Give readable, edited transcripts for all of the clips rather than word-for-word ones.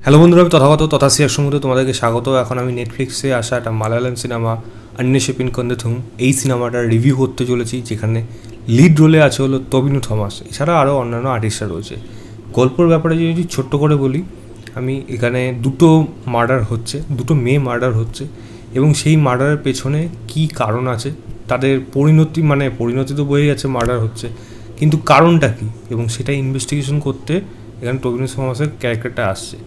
Hello বন্ধুরা, আমি তথাগত তথাসিয়ার সমুদ্রে তোমাদেরকে স্বাগত। এখন আমি নেটফ্লিক্সে আসা একটা মালায়ালাম সিনেমা আন্নেশেপিন কন্দেথুম এই সিনেমাটার রিভিউ করতে চলেছি, যেখানে লিড রোলে আছে হলো তবিনো থমাস। এছাড়া আরও অন্যান্য আর্টিস্টরা রয়েছে। গল্পের ব্যাপারে যদি ছোট্ট করে বলি, আমি এখানে দুটো মেয়ে মার্ডার হচ্ছে এবং সেই মার্ডারের পেছনে কি কারণ আছে, তাদের পরিণতি তো বয়ে গেছে, মার্ডার হচ্ছে, কিন্তু কারণটা কী এবং সেটা ইনভেস্টিগেশন করতে এখানে তবিনো থমাসের ক্যারেক্টারটা আসছে।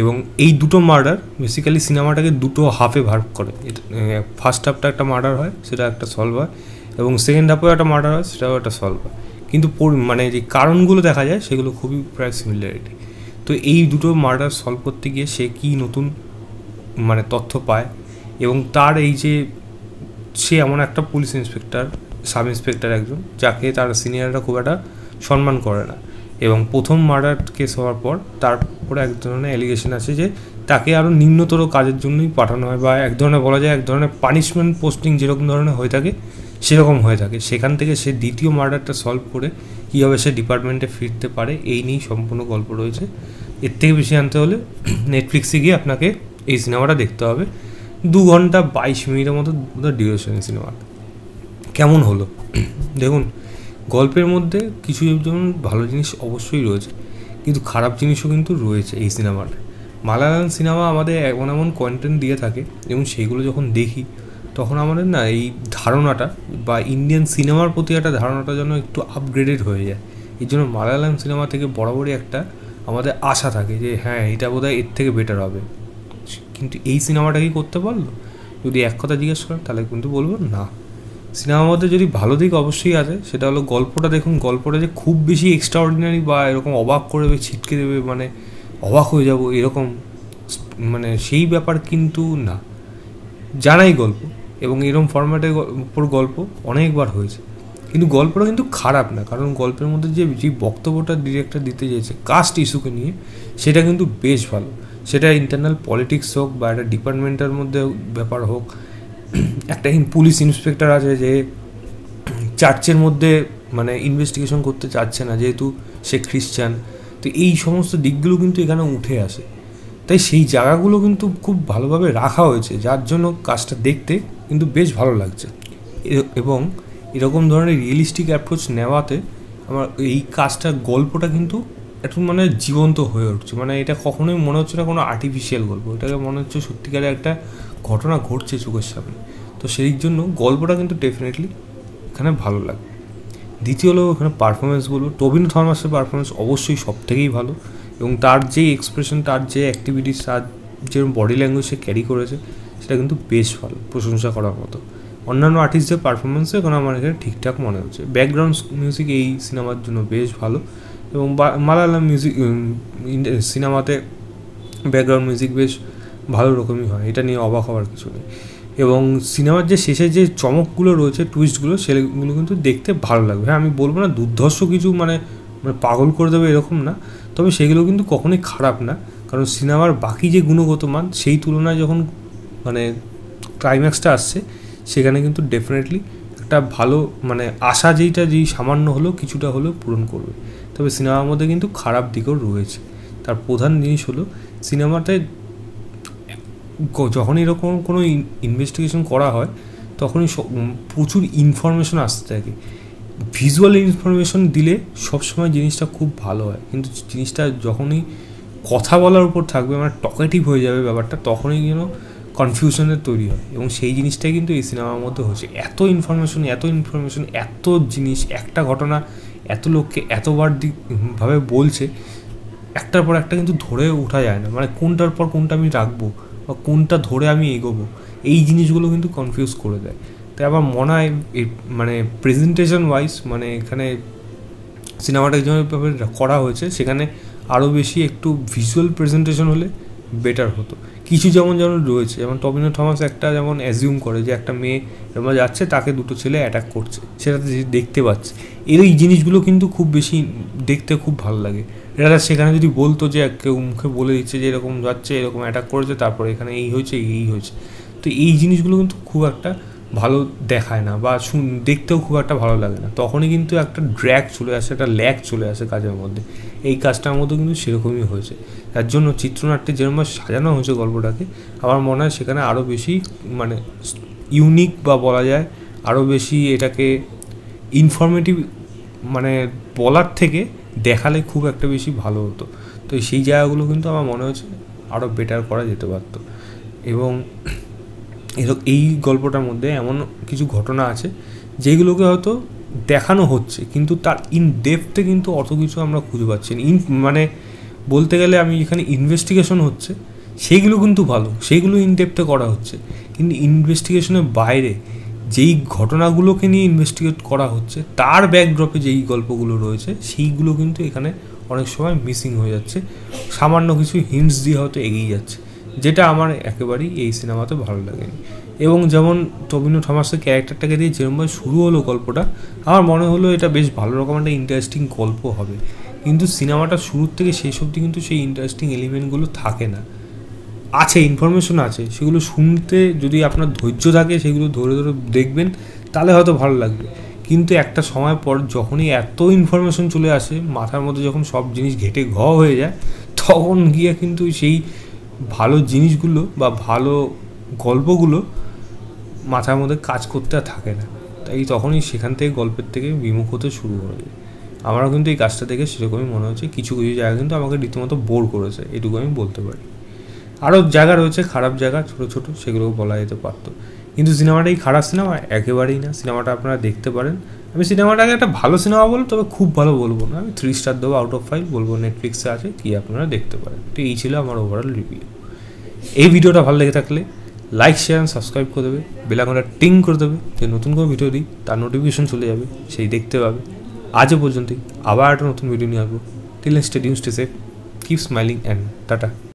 এবং এই দুটো মার্ডার বেসিক্যালি সিনেমাটাকে দুটো হাফে ভাগ করে। ফার্স্ট হাফটা একটা মার্ডার হয়, সেটা একটা সলভ হয়, এবং সেকেন্ড হাফেও একটা মার্ডার হয়, সেটাও একটা সলভ হয়। কিন্তু যে কারণগুলো দেখা যায় সেগুলো খুবই প্রায় সিমিলারিটি। তো এই দুটো মার্ডার সলভ করতে গিয়ে সে কী নতুন তথ্য পায়, এবং তার সে এমন একটা পুলিশ ইন্সপেক্টর, সাব ইন্সপেক্টর একজন, যাকে তার সিনিয়ররা খুব একটা সম্মান করে না। এবং প্রথম মার্ডার কেস হওয়ার পর তারপরে এক ধরনের অ্যালিগেশন আছে যে তাকে আরও নিম্নতর কাজের জন্যই পাঠানো হয়, বা এক ধরনের বলা যায় এক ধরনের পানিশমেন্ট পোস্টিং যেরকম ধরনের হয়ে থাকে সেরকম হয়ে থাকে। সেখান থেকে সে দ্বিতীয় মার্ডারটা সলভ করে কীভাবে সে ডিপার্টমেন্টে ফিরতে পারে, এই নিয়েই সম্পূর্ণ গল্প রয়েছে। এর থেকে বেশি জানতে হলে নেটফ্লিক্সে গিয়ে আপনাকে এই সিনেমাটা দেখতে হবে। 2 ঘন্টা 22 মিনিটের মতো ডিউরেশন এই সিনেমা। কেমন হলো দেখুন, গল্পের মধ্যে কিছু যেমন ভালো জিনিস অবশ্যই রয়েছে, কিন্তু খারাপ জিনিসও কিন্তু রয়েছে এই সিনেমাটা। মালায়ালাম সিনেমা আমাদের এমন এমন কন্টেন্ট দিয়ে থাকে, এবং সেইগুলো যখন দেখি তখন আমাদের না এই ধারণাটা বা ইন্ডিয়ান সিনেমার প্রতি একটা ধারণাটা যেন একটু আপগ্রেডেড হয়ে যায়। এই জন্য মালায়ালাম সিনেমা থেকে বরাবরই একটা আমাদের আশা থাকে যে হ্যাঁ, এটা বোধহয় এর থেকে বেটার হবে। কিন্তু এই সিনেমাটা কি করতে পারলো? যদি এক কথা জিজ্ঞেস করেন তাহলে কিন্তু বলবো না। সিনেমার মধ্যে যদি ভালো দিক অবশ্যই আছে, সেটা হলো গল্পটা। দেখুন, গল্পটা যে খুব বেশি এক্সট্রাঅর্ডিনারি বা এরকম অবাক করে দেবে, ছিটকে দেবে, অবাক হয়ে যাব এরকম সেই ব্যাপার কিন্তু না। জানাই গল্প, এবং এরকম ফরম্যাটের উপর গল্প অনেকবার হয়েছে, কিন্তু গল্পটা কিন্তু খারাপ না। কারণ গল্পের মধ্যে যে বক্তব্যটা ডিরেক্টর দিতে চেয়েছে কাস্ট ইস্যুকে নিয়ে, সেটা কিন্তু বেশ ভালো। সেটা ইন্টারনাল পলিটিক্স হোক বা একটা ডিপার্টমেন্টের মধ্যে ব্যাপার হোক। একটা পুলিশ ইন্সপেক্টর আছে যে চার্চের মধ্যে ইনভেস্টিগেশন করতে চাচ্ছে না, যেহেতু সে খ্রিস্টান। তো এই সমস্ত দিকগুলো কিন্তু এখানে উঠে আসে, তাই সেই জায়গাগুলো কিন্তু খুব ভালোভাবে রাখা হয়েছে, যার জন্য কাজটা দেখতে কিন্তু বেশ ভালো লাগছে। এবং এরকম ধরনের রিয়েলিস্টিক অ্যাপ্রোচ নেওয়াতে আমার এই কাজটার গল্পটা কিন্তু একটু জীবন্ত হয়ে উঠছে। এটা কখনোই মনে হচ্ছে না কোনো আর্টিফিশিয়াল গল্প, এটাকে মনে হচ্ছে সত্যিকারে একটা ঘটনা ঘটছে চোখের সামনে। তো সেই জন্য গল্পটা কিন্তু ডেফিনেটলি এখানে ভালো লাগে। দ্বিতীয় হলো এখানে পারফরমেন্স বলবো, টবিনো থমাসের পারফরমেন্স অবশ্যই সব থেকেই ভালো, এবং তার যে এক্সপ্রেশন, তার যে অ্যাক্টিভিটিস, তার যে বডি ল্যাঙ্গুয়েজ সে ক্যারি করেছে, সেটা কিন্তু বেশ ভালো, প্রশংসা করার মতো। অন্যান্য আর্টিস্টদের পারফরমেন্সও এখন আমার এখানে ঠিকঠাক মনে হচ্ছে। ব্যাকগ্রাউন্ড মিউজিক এই সিনেমার জন্য বেশ ভালো, এবং মালায়ালাম সিনেমাতে ব্যাকগ্রাউন্ড মিউজিক বেশ ভালো রকমই হয়, এটা নিয়ে অবাক হওয়ার কিছু নেই। এবং সিনেমার যে শেষে যে চমকগুলো রয়েছে, টুইস্টগুলো, সেগুলো কিন্তু দেখতে ভালো লাগবে। হ্যাঁ, আমি বলবো না দুর্ধর্ষ কিছু পাগল করে দেবে এরকম না, তবে সেগুলো কিন্তু কখনোই খারাপ না। কারণ সিনেমার বাকি যে গুণগত মান, সেই তুলনায় যখন ক্লাইম্যাক্সটা আসছে, সেখানে কিন্তু ডেফিনেটলি একটা ভালো আশা যেই সামান্য হলেও কিছুটা হলেও পূরণ করবে। তবে সিনেমার মধ্যে কিন্তু খারাপ দিকও রয়েছে। তার প্রধান জিনিস হলো সিনেমাতে যখন এরকম কোনো ইনভেস্টিগেশন করা হয়, তখনই প্রচুর ইনফরমেশন আসতে থাকে। ভিজুয়াল ইনফরমেশন দিলে সবসময় জিনিসটা খুব ভালো হয়, কিন্তু জিনিসটা যখনই কথা বলার উপর থাকবে, টকেটিভ হয়ে যাবে ব্যাপারটা, তখনই কনফিউশনের তৈরি হয়। এবং সেই জিনিসটাই কিন্তু এই সিনেমার মধ্যে হচ্ছে। এত ইনফরমেশন, এত জিনিস, একটা ঘটনা এত লোককে এতবার ভাবে বলছে, একটার পর একটা কিন্তু ধরে ওঠা যায় না, কোনটার পর কোনটা আমি রাখবো বা কোনটা ধরে আমি এগোবো, এই জিনিসগুলো কিন্তু কনফিউজ করে দেয়। তাই আমার মনে হয় প্রেজেন্টেশন ওয়াইজ এখানে সিনেমাটা যেভাবে করা হয়েছে, সেখানে আরও বেশি একটু ভিজুয়াল প্রেজেন্টেশন হলে বেটার হতো। কিছু যেমন রয়েছে, যেমন টবিনো থমাস একটা যেমন অ্যাজিউম করে যে একটা মেয়ে যেমন যাচ্ছে, তাকে দুটো ছেলে অ্যাটাক করছে, সেটা দেখতে পাচ্ছে। এই জিনিসগুলো কিন্তু খুব বেশি দেখতে খুব ভালো লাগে। এটা সেখানে যদি বলতো যে কেউ মুখে বলে দিচ্ছে যে এরকম যাচ্ছে, এরকম অ্যাটাক করেছে, তারপরে এখানে এই হয়েছে, তো এই জিনিসগুলো কিন্তু খুব একটা ভালো দেখায় না বা দেখতেও খুব একটা ভালো লাগে না, তখনই কিন্তু একটা ড্র্যাগ চলে আসে, একটা ল্যাগ চলে আসে কাজের মধ্যে। এই কাজটার মধ্যে কিন্তু সেরকমই হয়েছে। তার জন্য চিত্রনাট্যে যেরকম সাজানো হয়েছে গল্পটাকে, আমার মনে হয় সেখানে আরও বেশি মানে ইউনিক বা বলা যায় আরও বেশি এটাকে ইনফরমেটিভ মানে বলার থেকে দেখালে খুব একটা বেশি ভালো হতো। তো সেই জায়গাগুলো কিন্তু আমার মনে হচ্ছে আরও বেটার করা যেতে পারতো। এবং এই গল্পটার মধ্যে এমন কিছু ঘটনা আছে যেগুলোকে হয়তো দেখানো হচ্ছে, কিন্তু তার ইন ডেপথে কিন্তু অত কিছু আমরা খুঁজে পাচ্ছি না। মানে বলতে গেলে আমি এখানে ইনভেস্টিগেশন হচ্ছে সেইগুলো কিন্তু ভালো, সেইগুলো ইন ডেপথে করা হচ্ছে, কিন্তু ইনভেস্টিগেশনের বাইরে যেই ঘটনাগুলোকে নিয়ে ইনভেস্টিগেট করা হচ্ছে তার ব্যাকড্রপে যেই গল্পগুলো রয়েছে সেইগুলো কিন্তু এখানে অনেক সময় মিসিং হয়ে যাচ্ছে, সামান্য কিছু হিন্টস দিয়ে হয়তো এগিয়ে যাচ্ছে, যেটা আমার একেবারেই এই সিনেমাতে ভালো লাগেনি। এবং যেমন টবিনো থমাসের ক্যারেক্টারটাকে দিয়ে যেরকমভাবে শুরু হলো গল্পটা, আমার মনে হলো এটা বেশ ভালো রকম একটা ইন্টারেস্টিং গল্প হবে, কিন্তু সিনেমাটা শুরুর থেকে শেষ অবধি কিন্তু সেই ইন্টারেস্টিং এলিমেন্টগুলো থাকে না। আছে, ইনফরমেশন আছে, সেগুলো শুনতে যদি আপনার ধৈর্য থাকে সেগুলো ধরে ধরে দেখবেন তাহলে হয়তো ভালো লাগবে, কিন্তু একটা সময় পর যখনই এত ইনফরমেশন চলে আসে মাথার মধ্যে, যখন সব জিনিস ঘেটে হয়ে যায়, তখন গিয়ে কিন্তু সেই ভালো জিনিসগুলো বা ভালো গল্পগুলো মাথার মধ্যে কাজ করতে আর থাকে না। তাই তখনই সেখান থেকে গল্পের থেকে বিমুখ হতে শুরু করে যায়। আমারও কিন্তু এই কাজটা দেখে সেরকমই মনে হচ্ছে, কিছু কিছু জায়গা কিন্তু আমাকে রীতিমতো বোর করেছে, এটুকু আমি বলতে পারি। আরও জায়গা রয়েছে খারাপ জায়গা, ছোটো ছোটো, সেগুলোও বলা যেতে পারতো, কিন্তু সিনেমাটাই খারাপ সিনেমা একেবারেই না। সিনেমাটা আপনারা দেখতে পারেন। আমি সিনেমাটাকে একটা ভালো সিনেমা বলবো, তবে খুব ভালো বলবো না, আমি 3 স্টার দেবো আউট অফ 5 বলবো। নেটফ্লিক্সে আছে, কি আপনারা দেখতে পারেন। তো এই ছিল আমার ওভারঅল রিভিউ। এই ভিডিওটা ভালো লেগে থাকলে লাইক, শেয়ার অ্যান্ড সাবস্ক্রাইব করে দেবে, বেল আইকনটা টিং করে দেবে, যে নতুন কোনো ভিডিও দিই তার নোটিফিকেশন চলে যাবে, সেই দেখতে পাবে। আজও পর্যন্তই, আবার একটা নতুন ভিডিও নিয়ে আসবো। Till next, stay safe, keep smiling and tata.